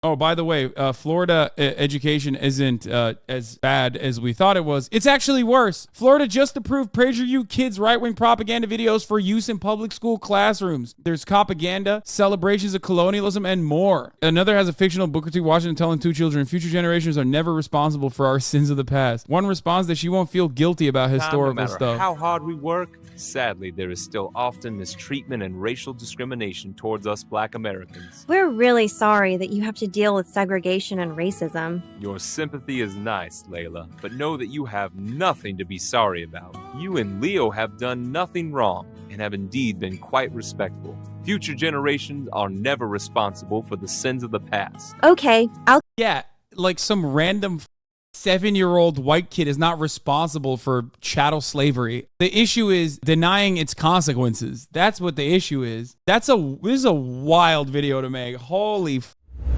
Oh, by the way, Florida education isn't as bad as we thought it was. It's actually worse. Florida just approved PragerU kids' right-wing propaganda videos for use in public school classrooms. There's propaganda, celebrations of colonialism, and more. Another has a fictional Booker T. Washington telling two children, future generations are never responsible for our sins of the past. One responds that she won't feel guilty about historical stuff. No matter how hard we work, sadly, there is still often mistreatment and racial discrimination towards us Black Americans. We're really sorry that you have to deal with segregation and racism. Your sympathy is nice, Layla, but know that you have nothing to be sorry about. You and Leo have done nothing wrong and have indeed been quite respectful. Future generations are never responsible for the sins of the past. Okay, Yeah, like some random 7-year-old white kid is not responsible for chattel slavery. The issue is denying its consequences. That's what the issue is. This is a wild video to make. Holy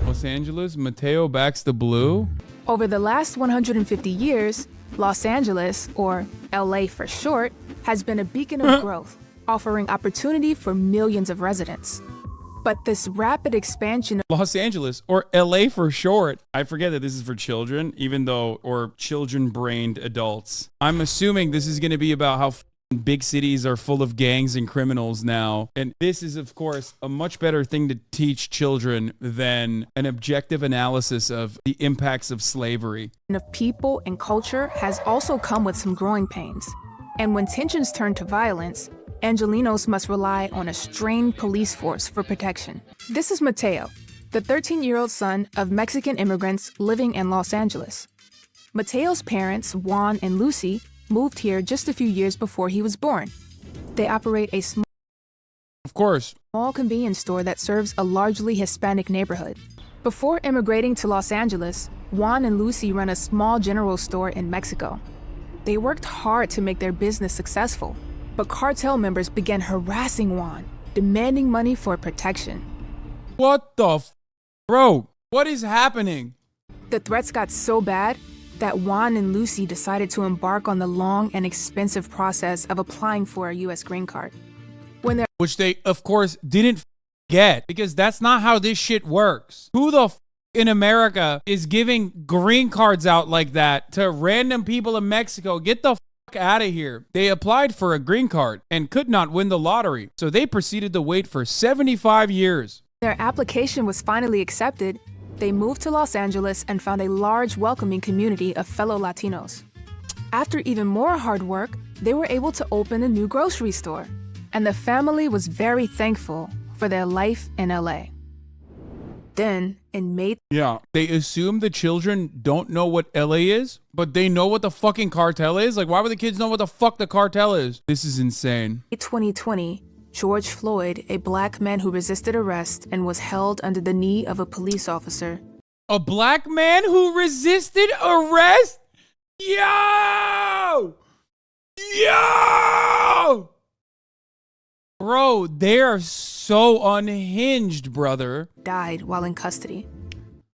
Los Angeles, Mateo backs the blue. Over the last 150 years, Los Angeles, or LA for short, has been a beacon of growth, offering opportunity for millions of residents. But this rapid expansion of Los Angeles, or LA for short. I forget that this is for children, or children-brained adults. I'm assuming this is going to be about how big cities are full of gangs and criminals now. And this is, of course, a much better thing to teach children than an objective analysis of the impacts of slavery. of people and culture has also come with some growing pains. And when tensions turn to violence, Angelenos must rely on a strained police force for protection. This is Mateo, the 13-year-old son of Mexican immigrants living in Los Angeles. Mateo's parents, Juan and Lucy, moved here just a few years before he was born. They operate a small convenience store that serves a largely Hispanic neighborhood. Before immigrating to Los Angeles, Juan and Lucy run a small general store in Mexico. They worked hard to make their business successful, but cartel members began harassing Juan, demanding money for protection. What the bro? What is happening? The threats got so bad that Juan and Lucy decided to embark on the long and expensive process of applying for a U.S. green card. Which they, of course, didn't get, because that's not how this shit works. Who the in America is giving green cards out like that to random people in Mexico? Get the out of here. They applied for a green card and could not win the lottery, so they proceeded to wait for 75 years. Their application was finally accepted. They moved to Los Angeles and found a large, welcoming community of fellow Latinos. After even more hard work, they were able to open a new grocery store, and the family was very thankful for their life in LA. Then, in May... Yeah, they assume the children don't know what LA is, but they know what the fucking cartel is? Like, why would the kids know what the fuck the cartel is? This is insane. 2020, George Floyd, a black man who resisted arrest and was held under the knee of a police officer. A black man who resisted arrest? Yo! Yo! Bro, they are so unhinged, brother. Died while in custody.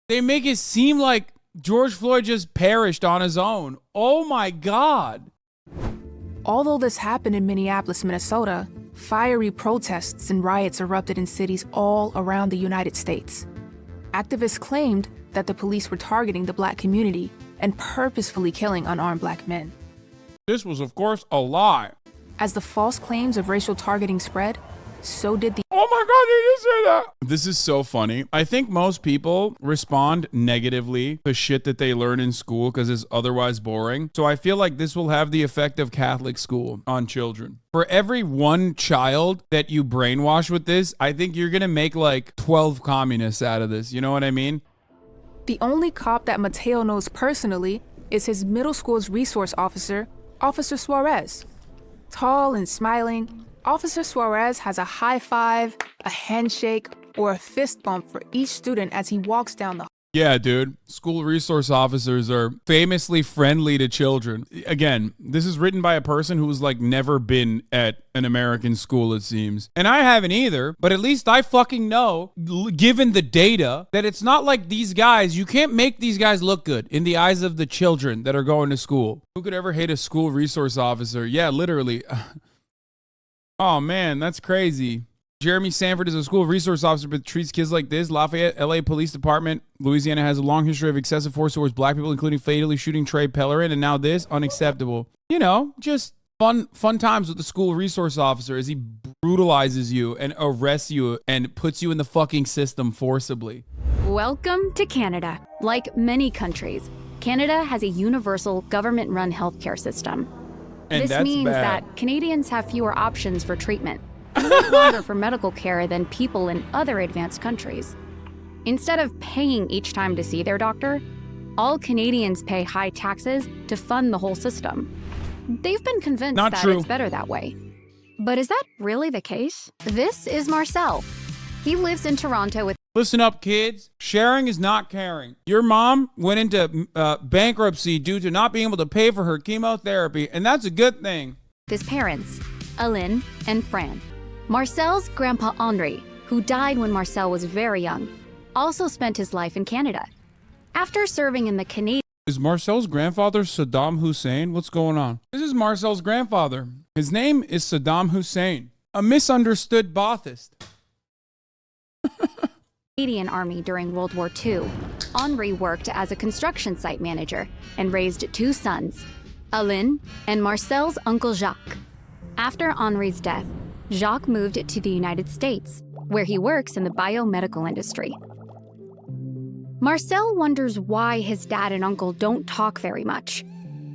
They make it seem like George Floyd just perished on his own. Oh my God. Although this happened in Minneapolis, Minnesota, fiery protests and riots erupted in cities all around the United States. Activists claimed that the police were targeting the black community and purposefully killing unarmed black men. This was, of course, a lie. As the false claims of racial targeting spread, so did the... Oh my God, did you say that? This is so funny. I think most people respond negatively to shit that they learn in school because it's otherwise boring. So I feel like this will have the effect of Catholic school on children. For every one child that you brainwash with this, I think you're going to make like 12 communists out of this. You know what I mean? The only cop that Mateo knows personally is his middle school's resource officer, Officer Suarez. Tall and smiling, Officer Suarez has a high five, a handshake, or a fist bump for each student as he walks down the hall. Yeah, dude. School resource officers are famously friendly to children. Again, this is written by a person who's like never been at an American school, it seems. And I haven't either, but at least I fucking know, given the data, that it's not like these guys, you can't make these guys look good in the eyes of the children that are going to school. Who could ever hate a school resource officer? Yeah, literally. Oh man, that's crazy. Jeremy Sanford is a school resource officer but treats kids like this. Lafayette, LA Police Department, Louisiana has a long history of excessive force towards black people, including fatally shooting Trey Pellerin, and now this, unacceptable. You know, just fun times with the school resource officer as he brutalizes you and arrests you and puts you in the fucking system forcibly. Welcome to Canada. Like many countries, Canada has a universal government-run healthcare system. And this that's means bad. that Canadians have fewer options for treatment and wait longer for medical care than people in other advanced countries. Instead of paying each time to see their doctor, all Canadians pay high taxes to fund the whole system. They've been convinced Not that true. it's better that way. But is that really the case? This is Marcel. He lives in Toronto with Listen up, kids. Sharing is not caring. Your mom went into bankruptcy due to not being able to pay for her chemotherapy, and that's a good thing. his parents, Aline and Fran. Marcel's grandpa Henri, who died when Marcel was very young, also spent his life in Canada. After serving in the Canadian Is Marcel's grandfather Saddam Hussein? What's going on? This is Marcel's grandfather. His name is Saddam Hussein, a misunderstood Baathist. Army during World War II, Henri worked as a construction site manager and raised two sons, Aline and Marcel's uncle Jacques. After Henri's death, Jacques moved to the United States, where he works in the biomedical industry. Marcel wonders why his dad and uncle don't talk very much.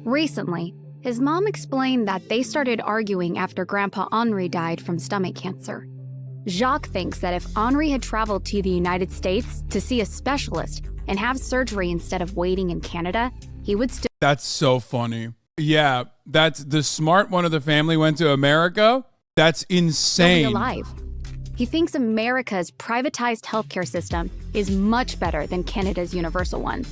Recently, his mom explained that they started arguing after Grandpa Henri died from stomach cancer. Jacques thinks that if Henri had traveled to the United States to see a specialist and have surgery instead of waiting in Canada, he would still That's so funny. Yeah, that's the smart one of the family went to America. That's be insane. alive. He thinks America's privatized healthcare system is much better than Canada's universal one.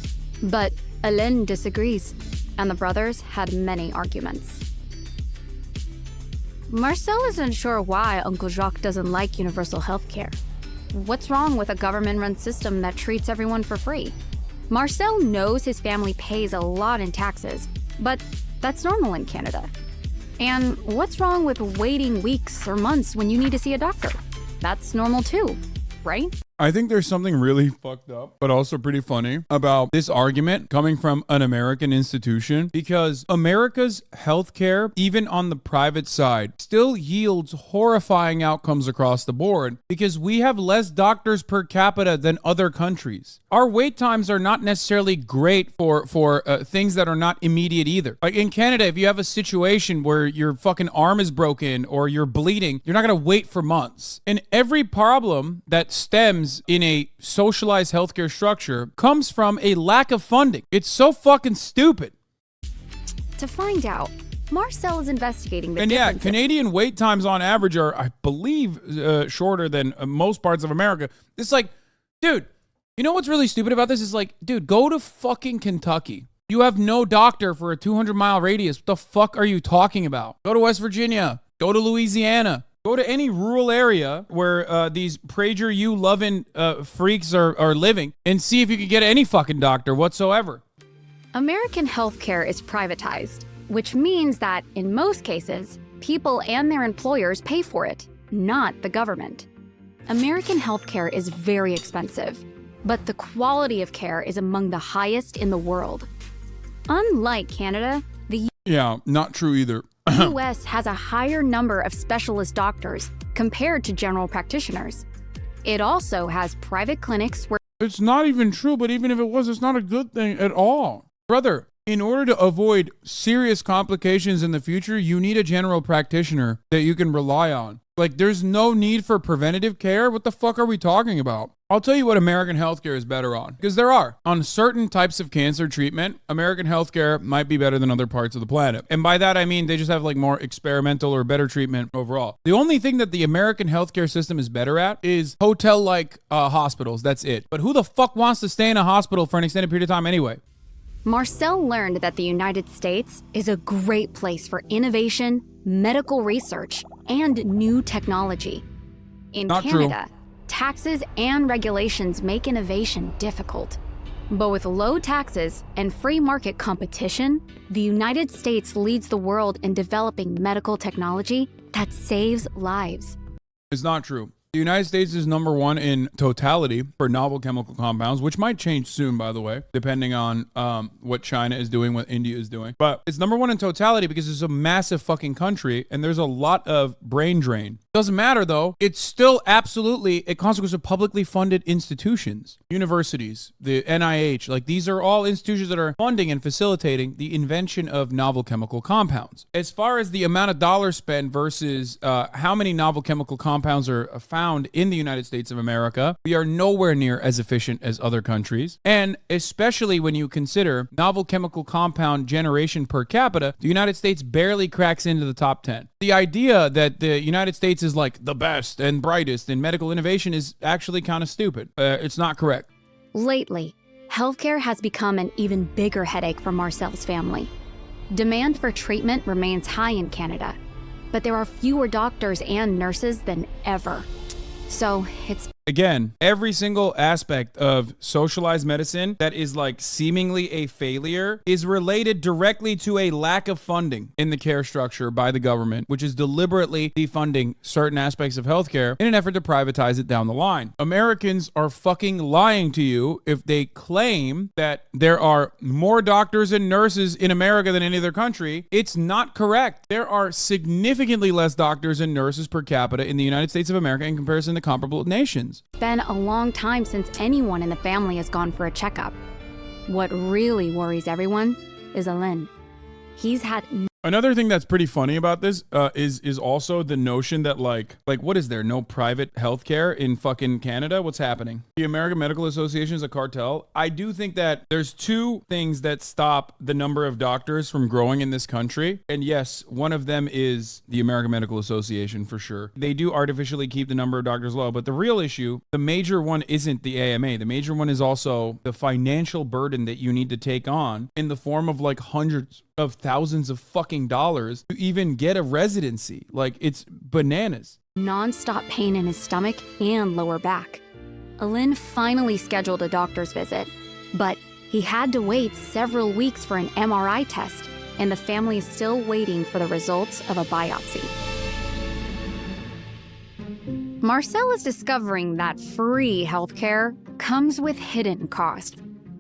But Aline disagrees, and the brothers had many arguments. Marcel isn't sure why Uncle Jacques doesn't like universal healthcare. What's wrong with a government-run system that treats everyone for free? Marcel knows his family pays a lot in taxes, but that's normal in Canada. And what's wrong with waiting weeks or months when you need to see a doctor? That's normal too, right? I think there's something really fucked up, but also pretty funny about this argument coming from an American institution, because America's healthcare, even on the private side, still yields horrifying outcomes across the board because we have less doctors per capita than other countries. Our wait times are not necessarily great for things that are not immediate either. Like in Canada, if you have a situation where your fucking arm is broken or you're bleeding, you're not going to wait for months. And every problem that stems in a socialized healthcare structure comes from a lack of funding. It's so fucking stupid. To find out, Marcel is investigating the And yeah, differences. Canadian wait times on average are, I believe, shorter than most parts of America. It's like, dude, you know what's really stupid about this? Is like, dude, go to fucking Kentucky. You have no doctor for a 200-mile radius. What the fuck are you talking about? Go to West Virginia. Go to Louisiana. Go to any rural area where these Prager U loving freaks are living and see if you can get any fucking doctor whatsoever. American healthcare is privatized, which means that in most cases, people and their employers pay for it, not the government. American healthcare is very expensive, but the quality of care is among the highest in the world. Unlike Canada, the Yeah, not true either. US has a higher number of specialist doctors compared to general practitioners. It also has private clinics where It's not even true, but even if it was, it's not a good thing at all. Brother, in order to avoid serious complications in the future, you need a general practitioner that you can rely on. Like, there's no need for preventative care. What the fuck are we talking about? I'll tell you what American healthcare is better on, because there are. On certain types of cancer treatment, American healthcare might be better than other parts of the planet. And by that, I mean they just have like more experimental or better treatment overall. The only thing that the American healthcare system is better at is hotel-like hospitals. That's it. But who the fuck wants to stay in a hospital for an extended period of time anyway? Marcel learned that the United States is a great place for innovation, medical research, and new technology. In Not true. Canada, taxes and regulations make innovation difficult. But with low taxes and free market competition, the United States leads the world in developing medical technology that saves lives. It's not true. The United States is number one in totality for novel chemical compounds, which might change soon, by the way, depending on what China is doing, what India is doing. But it's number one in totality because it's a massive fucking country and there's a lot of brain drain. Doesn't matter though. It's still absolutely a consequence of publicly funded institutions, universities, the NIH. Like these are all institutions that are funding and facilitating the invention of novel chemical compounds. As far as the amount of dollars spent versus how many novel chemical compounds are found in the United States of America, we are nowhere near as efficient as other countries. And especially when you consider novel chemical compound generation per capita, the United States barely cracks into the top 10. The idea that the United States is like the best and brightest in medical innovation is actually kind of stupid. It's not correct. Lately, healthcare has become an even bigger headache for Marcel's family. Demand for treatment remains high in Canada, but there are fewer doctors and nurses than ever. So it's Again, every single aspect of socialized medicine that is like seemingly a failure is related directly to a lack of funding in the care structure by the government, which is deliberately defunding certain aspects of healthcare in an effort to privatize it down the line. Americans are fucking lying to you if they claim that there are more doctors and nurses in America than any other country. It's not correct. There are significantly less doctors and nurses per capita in the United States of America in comparison to comparable nations. It's been a long time since anyone in the family has gone for a checkup. What really worries everyone is Alain. He's had Another thing that's pretty funny about this is also the notion that like what is there? No private healthcare in fucking Canada? What's happening? The American Medical Association is a cartel. I do think that there's two things that stop the number of doctors from growing in this country. And yes, one of them is the American Medical Association for sure. They do artificially keep the number of doctors low, but the real issue, the major one isn't the AMA. The major one is also the financial burden that you need to take on in the form of like hundreds of thousands of fucking dollars to even get a residency. Like, it's bananas. non-stop pain in his stomach and lower back. Alain finally scheduled a doctor's visit, but he had to wait several weeks for an MRI test, and the family is still waiting for the results of a biopsy. Marcel is discovering that free healthcare comes with hidden cost.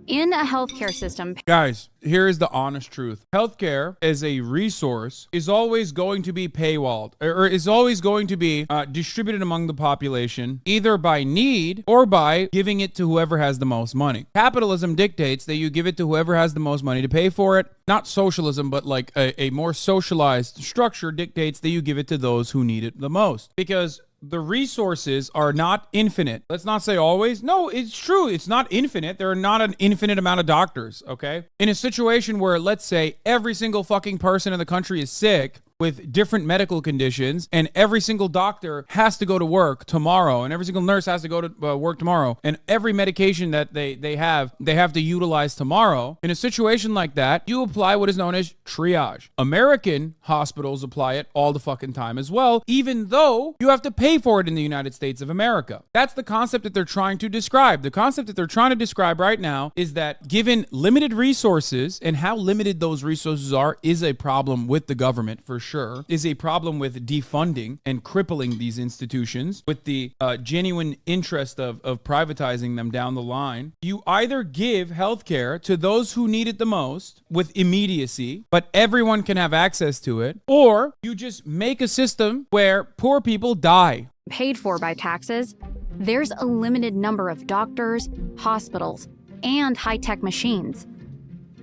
In a healthcare system, guys, here is the honest truth. Healthcare as a resource is always going to be paywalled, or is always going to be distributed among the population, either by need or by giving it to whoever has the most money. Capitalism dictates that you give it to whoever has the most money to pay for it. Not socialism, but like a more socialized structure dictates that you give it to those who need it the most. Because the resources are not infinite. Let's not say always. No, it's true. It's not infinite. There are not an infinite amount of doctors, okay? In a situation where, let's say, every single fucking person in the country is sick with different medical conditions, and every single doctor has to go to work tomorrow, and every single nurse has to go to work tomorrow, and every medication that they have to utilize tomorrow. In a situation like that, you apply what is known as triage. American hospitals apply it all the fucking time as well, even though you have to pay for it in the United States of America. That's the concept that they're trying to describe. The concept that they're trying to describe right now is that given limited resources, and how limited those resources are is a problem with the government for sure, is a problem with defunding and crippling these institutions with the genuine interest of privatizing them down the line. You either give healthcare to those who need it the most with immediacy, but everyone can have access to it, or you just make a system where poor people die. paid for by taxes, there's a limited number of doctors, hospitals, and high-tech machines.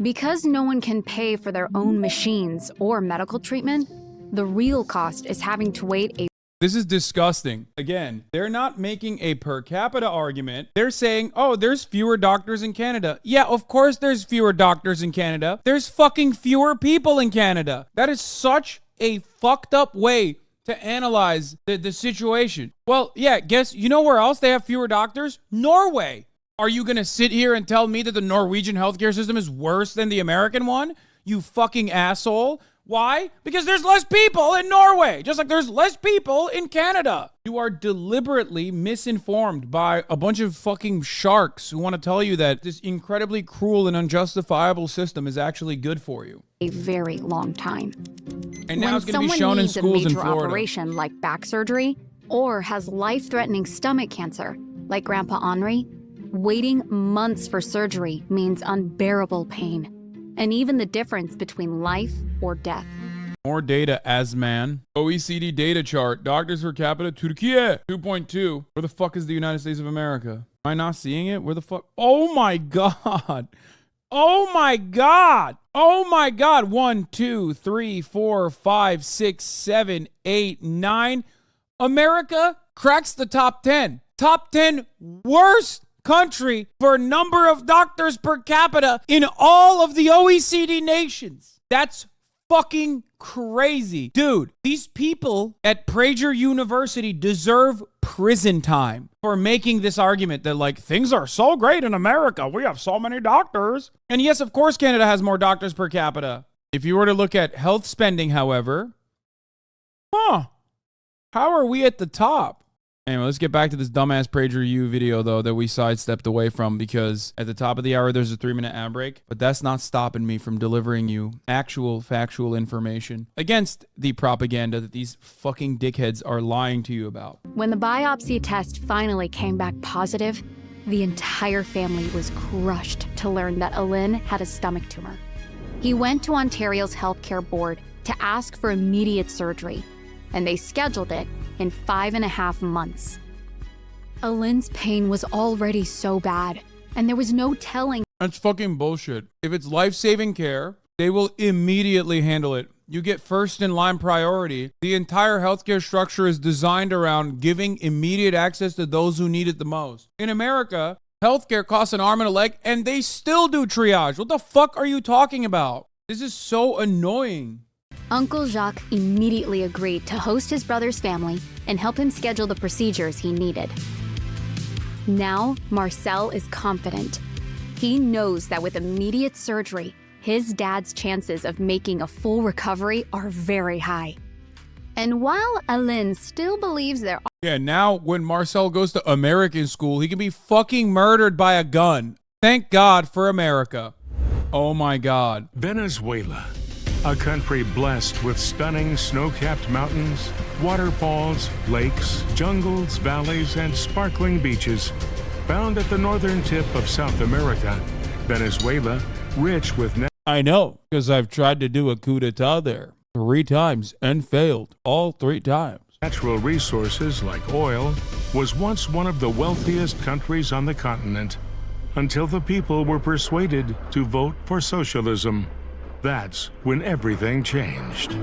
Because no one can pay for their own machines or medical treatment, the real cost is having to wait a This is disgusting. Again, they're not making a per capita argument. They're saying, oh, there's fewer doctors in Canada. Yeah, of course there's fewer doctors in Canada. There's fucking fewer people in Canada. That is such a fucked up way to analyze the situation. Well, yeah, guess, you know where else they have fewer doctors? Norway. Are you going to sit here and tell me that the Norwegian healthcare system is worse than the American one? You fucking asshole. Why? Because there's less people in Norway, just like there's less people in Canada. You are deliberately misinformed by a bunch of fucking sharks who want to tell you that this incredibly cruel and unjustifiable system is actually good for you. A very long time. And now When it's going to be someone shown in needs schools a in major Florida. operation like back surgery, or has life-threatening stomach cancer, like Grandpa Henri, waiting months for surgery means unbearable pain, and even the difference between life or death. More data, as man. OECD data chart. Doctors per capita. Turkey 2.2. Where the fuck is the United States of America? Am I not seeing it? Where the fuck? Oh my God. Oh my God. Oh my God. 1, 2, 3, 4, 5, 6, 7, 8, 9. America cracks the top 10. Top 10 worst country for number of doctors per capita in all of the OECD nations. That's fucking crazy. Dude, these people at Prager University deserve prison time for making this argument that, like, things are so great in America. We have so many doctors. And yes, of course, Canada has more doctors per capita. If you were to look at health spending, however, how are we at the top? Anyway, let's get back to this dumbass PragerU video, though, that we sidestepped away from, because at the top of the hour, there's a 3-minute ad break. But that's not stopping me from delivering you actual, factual information against the propaganda that these fucking dickheads are lying to you about. When the biopsy test finally came back positive, the entire family was crushed to learn that Alain had a stomach tumor. He went to Ontario's healthcare board to ask for immediate surgery, and they scheduled it in 5.5 months. Alain's pain was already so bad, and there was no telling. That's fucking bullshit. If it's life-saving care, they will immediately handle it. You get first in line priority. The entire healthcare structure is designed around giving immediate access to those who need it the most. In America, healthcare costs an arm and a leg, and they still do triage. What the fuck are you talking about? This is so annoying. Uncle Jacques immediately agreed to host his brother's family and help him schedule the procedures he needed. Now, Marcel is confident. He knows that with immediate surgery, his dad's chances of making a full recovery are very high. And while Alain still believes there are... Yeah, now when Marcel goes to American school, he can be fucking murdered by a gun. Thank God for America. Oh my God. Venezuela. A country blessed with stunning snow-capped mountains, waterfalls, lakes, jungles, valleys, and sparkling beaches. Found at the northern tip of South America, Venezuela, rich with... I know, because I've tried to do a coup d'etat there 3 times and failed all 3 times. Natural resources like oil, was once one of the wealthiest countries on the continent, until the people were persuaded to vote for socialism. That's when everything changed.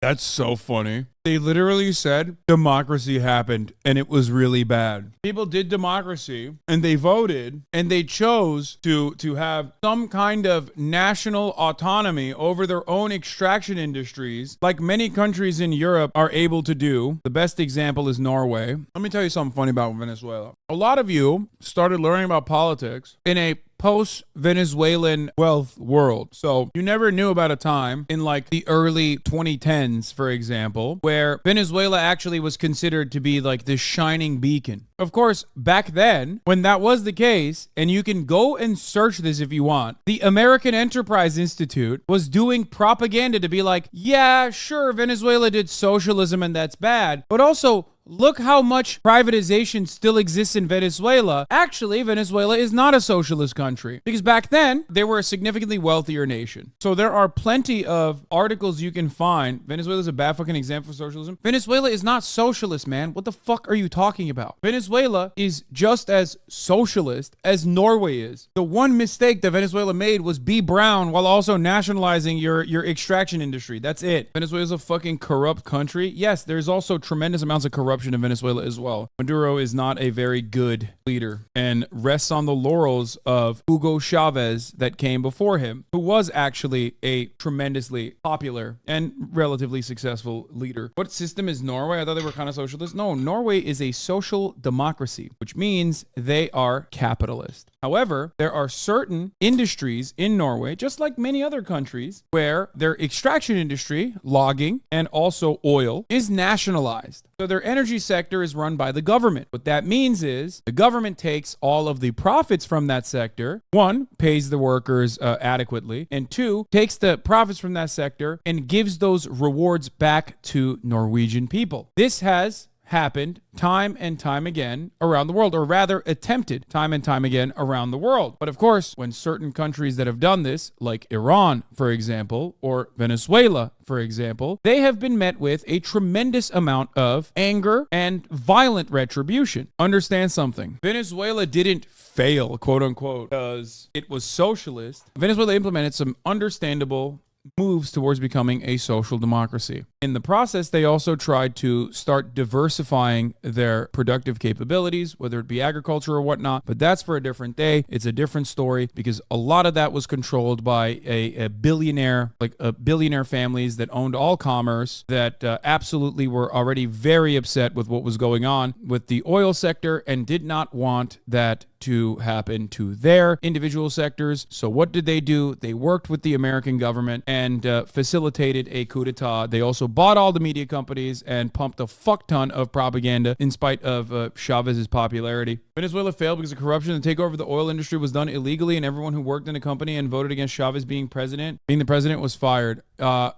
That's so funny. They literally said democracy happened and it was really bad. People did democracy and they voted and they chose to have some kind of national autonomy over their own extraction industries, like many countries in Europe are able to do. The best example is Norway. Let me tell you something funny about Venezuela. A lot of you started learning about politics in a post-Venezuelan wealth world. So you never knew about a time in like the early 2010s, for example, where Venezuela actually was considered to be like this shining beacon. Of course, back then, when that was the case, and you can go and search this if you want, the American Enterprise Institute was doing propaganda to be like, yeah, sure, Venezuela did socialism and that's bad, but also look how much privatization still exists in Venezuela. Actually, Venezuela is not a socialist country because back then they were a significantly wealthier nation. So there are plenty of articles you can find. Venezuela is a bad fucking example for socialism. Venezuela is not socialist, man. What the fuck are you talking about? Venezuela is just as socialist as Norway is. The one mistake that Venezuela made was be brown while also nationalizing your extraction industry. That's it. Venezuela is a fucking corrupt country. Yes, there's also tremendous amounts of corruption in Venezuela as well. Maduro is not a very good leader and rests on the laurels of Hugo Chavez that came before him, who was actually a tremendously popular and relatively successful leader. What system is Norway? I thought they were kind of socialist. No, Norway is a social democracy, which means they are capitalist. However, there are certain industries in Norway, just like many other countries, where their extraction industry, logging, and also oil, is nationalized. So their energy sector is run by the government. What that means is the government takes all of the profits from that sector, one, pays the workers adequately, and two, takes the profits from that sector and gives those rewards back to Norwegian people. This has happened time and time again around the world, or rather attempted time and time again around the world. But of course, when certain countries that have done this, like Iran, for example, or Venezuela, for example, they have been met with a tremendous amount of anger and violent retribution. Understand something. Venezuela didn't fail, quote unquote, because it was socialist. Venezuela implemented some understandable moves towards becoming a social democracy. In the process, they also tried to start diversifying their productive capabilities, whether it be agriculture or whatnot, but that's for a different day. It's a different story because a lot of that was controlled by a billionaire, like billionaire families that owned all commerce, that absolutely were already very upset with what was going on with the oil sector and did not want that to happen to their individual sectors. So what did they do? They worked with the American government and facilitated a coup d'etat. They also bought all the media companies and pumped a fuck ton of propaganda in spite of Chavez's popularity. Venezuela failed because of corruption. The takeover of the oil industry was done illegally, and everyone who worked in the company and voted against Chavez being the president was fired. Not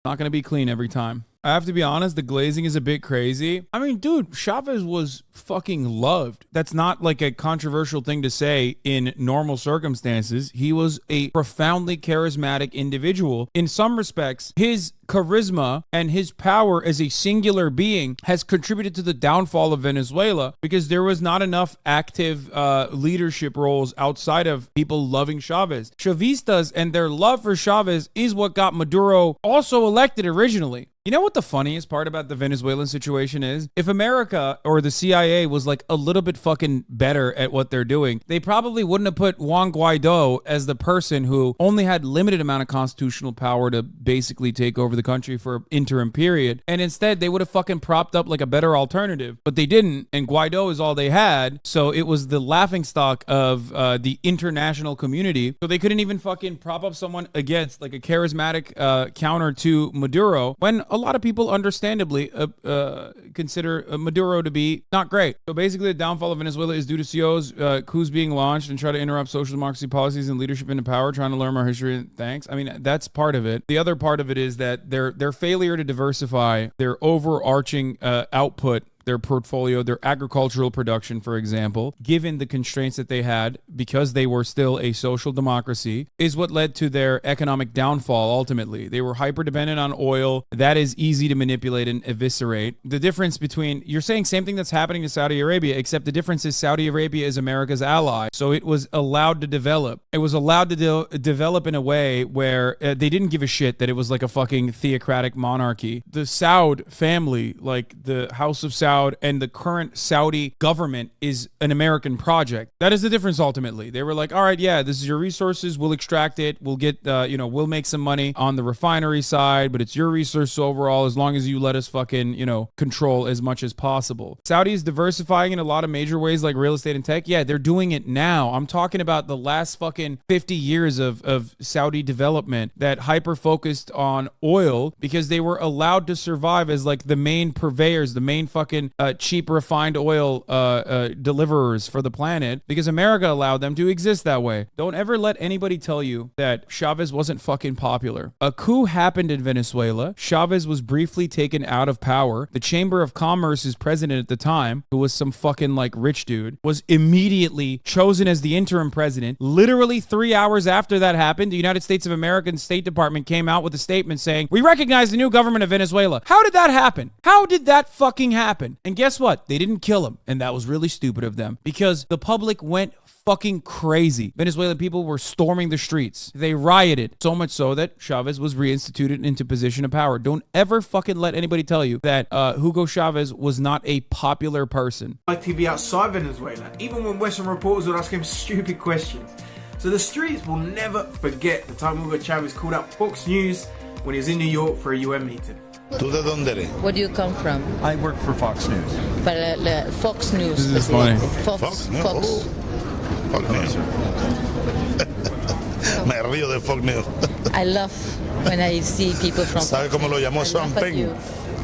going to be clean every time. I have to be honest, the glazing is a bit crazy. I mean, dude, Chavez was fucking loved. That's not like a controversial thing to say in normal circumstances. He was a profoundly charismatic individual. In some respects, his charisma and his power as a singular being has contributed to the downfall of Venezuela because there was not enough active leadership roles outside of people loving Chavez. Chavistas and their love for Chavez is what got Maduro also elected originally. You know what the funniest part about the Venezuelan situation is? If America or the CIA was like a little bit fucking better at what they're doing, they probably wouldn't have put Juan Guaido as the person who only had limited amount of constitutional power to basically take over the country for an interim period. And instead, they would have fucking propped up like a better alternative. But they didn't, and Guaido is all they had. So it was the laughingstock of the international community. So they couldn't even fucking prop up someone against like a charismatic counter to Maduro when a lot of people understandably consider Maduro to be not great. So basically the downfall of Venezuela is due to CO's coups being launched and try to interrupt social democracy policies and leadership into power, trying to learn our history. Thanks. I mean, that's part of it. The other part of it is that their failure to diversify their overarching output, their portfolio, their agricultural production, for example, given the constraints that they had because they were still a social democracy, is what led to their economic downfall ultimately. They were hyper-dependent on oil. That is easy to manipulate and eviscerate. The difference between, you're saying same thing that's happening to Saudi Arabia, except the difference is Saudi Arabia is America's ally. So it was allowed to develop. It was allowed to develop in a way where they didn't give a shit that it was like a fucking theocratic monarchy. The Saud family, like the House of Saud, and the current Saudi government is an American project. That is the difference ultimately. They were like, all right, yeah, this is your resources. We'll extract it. We'll get, we'll make some money on the refinery side, but it's your resource overall as long as you let us fucking, control as much as possible. Saudi is diversifying in a lot of major ways like real estate and tech. Yeah, they're doing it now. I'm talking about the last fucking 50 years of Saudi development that hyper-focused on oil because they were allowed to survive as like the main purveyors, the main fucking cheap refined oil deliverers for the planet because America allowed them to exist that way. Don't ever let anybody tell you that Chavez wasn't fucking popular. A coup happened in Venezuela. Chavez was briefly taken out of power. The Chamber of Commerce's president at the time, who was some fucking like rich dude, was immediately chosen as the interim president. Literally 3 hours after that happened, the United States of American State Department came out with a statement saying, "We recognize the new government of Venezuela." How did that happen? How did that fucking happen? And guess what? They didn't kill him. And that was really stupid of them because the public went fucking crazy. Venezuelan people were storming the streets. They rioted. So much so that Chavez was reinstituted into position of power. Don't ever fucking let anybody tell you that Hugo Chavez was not a popular person. TV outside Venezuela, even when Western reporters would ask him stupid questions. So the streets will never forget the time Hugo Chavez called out Fox News when he was in New York for a UN meeting. ¿Tú de dónde eres? Where do you come from? I work for Fox News. Para Fox News. This is funny. Fox. Fox News. Me río de Fox News. I love when I see people from ¿Sabe cómo lo llamó Sean Penn? You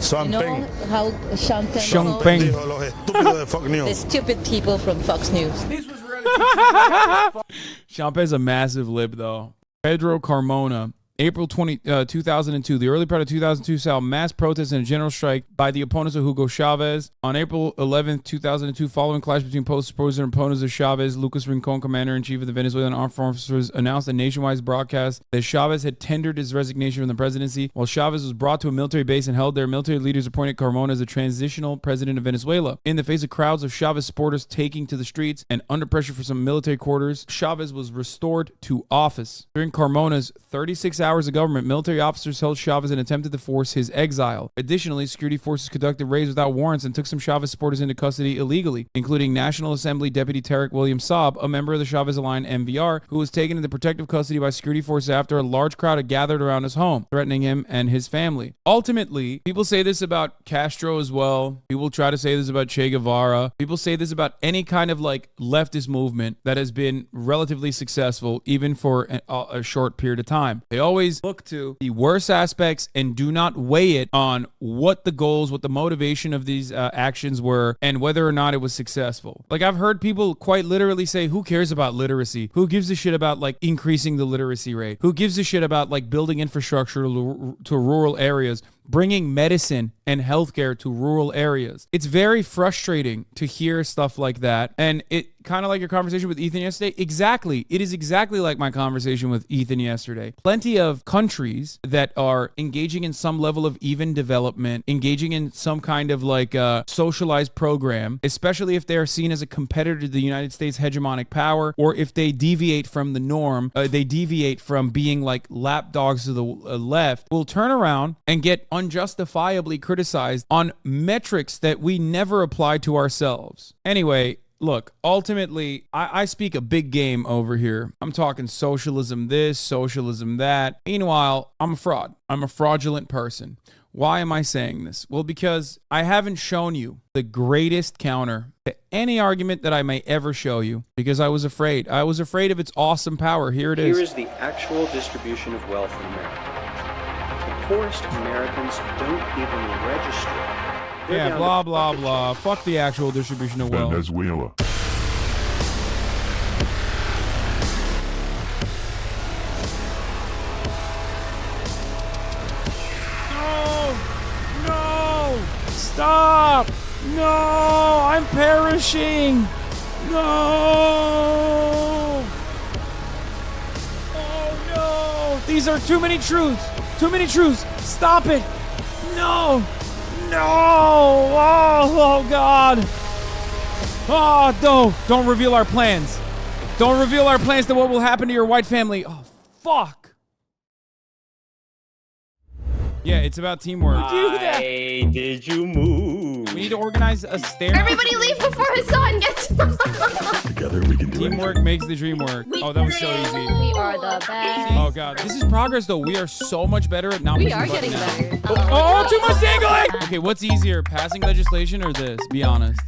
Sean know Penn. how Sean Penn Sean Penn. Dijo los estúpidos de Fox the News. stupid people from Fox News. This was relatively Sean Penn's a massive lib, though. Pedro Carmona. April 2002, the early part of 2002 saw mass protests and a general strike by the opponents of Hugo Chavez. On April 11th, 2002, following clash between post-supporters and opponents of Chavez, Lucas Rincon, commander-in-chief of the Venezuelan Armed Forces, announced a nationwide broadcast that Chavez had tendered his resignation from the presidency. While Chavez was brought to a military base and held there, military leaders appointed Carmona as the transitional president of Venezuela. In the face of crowds of Chavez supporters taking to the streets and under pressure for some military quarters, Chavez was restored to office. During Carmona's 36 hours of government, military officers held Chavez and attempted to force his exile. Additionally, security forces conducted raids without warrants and took some Chavez supporters into custody illegally, including National Assembly Deputy Tarek William Saab, a member of the Chavez-aligned MVR, who was taken into protective custody by security forces after a large crowd had gathered around his home, threatening him and his family. Ultimately, people say this about Castro as well. People try to say this about Che Guevara. People say this about any kind of like leftist movement that has been relatively successful, even for a short period of time. They always look to the worst aspects and do not weigh it on what the goals, what the motivation of these actions were, and whether or not it was successful. Like, I've heard people quite literally say, who cares about literacy? Who gives a shit about like increasing the literacy rate? Who gives a shit about like building infrastructure to rural areas? Bringing medicine and healthcare to rural areas. It's very frustrating to hear stuff like that. And it kind of like your conversation with Ethan yesterday. Exactly. It is exactly like my conversation with Ethan yesterday. Plenty of countries that are engaging in some level of even development, engaging in some kind of like socialized program, especially if they are seen as a competitor to the United States hegemonic power, or if they deviate from the norm, they deviate from being like lapdogs to the left, will turn around and get unjustifiably criticized on metrics that we never apply to ourselves. Anyway, look, ultimately, I speak a big game over here. I'm talking socialism this, socialism that. Meanwhile, I'm a fraud. I'm a fraudulent person. Why am I saying this? Well, because I haven't shown you the greatest counter to any argument that I may ever show you, because I was afraid. I was afraid of its awesome power. Here it is. Here is the actual distribution of wealth in America. The poorest Americans don't even register. Yeah, blah, blah, blah. Fuck the actual distribution of wealth. Venezuela. No! Stop! No! I'm perishing! No! Oh no! These are too many truths! Too many truths! Stop it! No! No! Oh God! Oh no! Don't reveal our plans! Don't reveal our plans to what will happen to your white family! Oh fuck! Yeah, it's about teamwork. Do that. Why did you move? We need to organize a stair. Everybody leave before Hasan gets. Together we can do Teamwork makes the dream work. Oh, that was so easy. We are the best. Oh God, this is progress though. We are so much better at not We pushing are the button getting now. better. Oh, too much dangling! Okay, what's easier, passing legislation or this? Be honest.